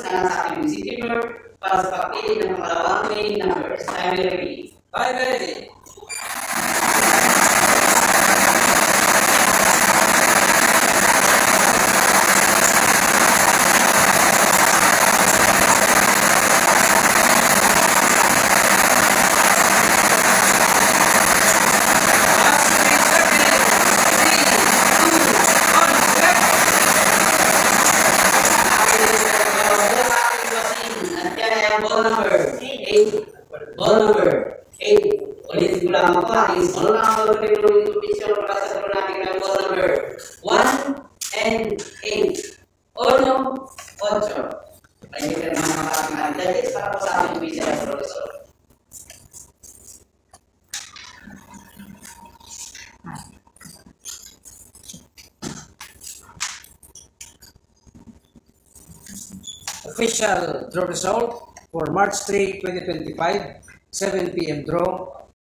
na lang sa ating visitor para sa pagpili ng pangalawang main numbers. Time ready. Time ready. Ball number 8. Ball number 8. Ulitin ko lang ako. Ano lang ako ng introduction para sa group natin ng ball number 1 and 8. 8. Ay, hindi ka naman makakamahan. That is para po sa ating visual professor. Official draw result for March 3, 2025, 7 p.m. draw.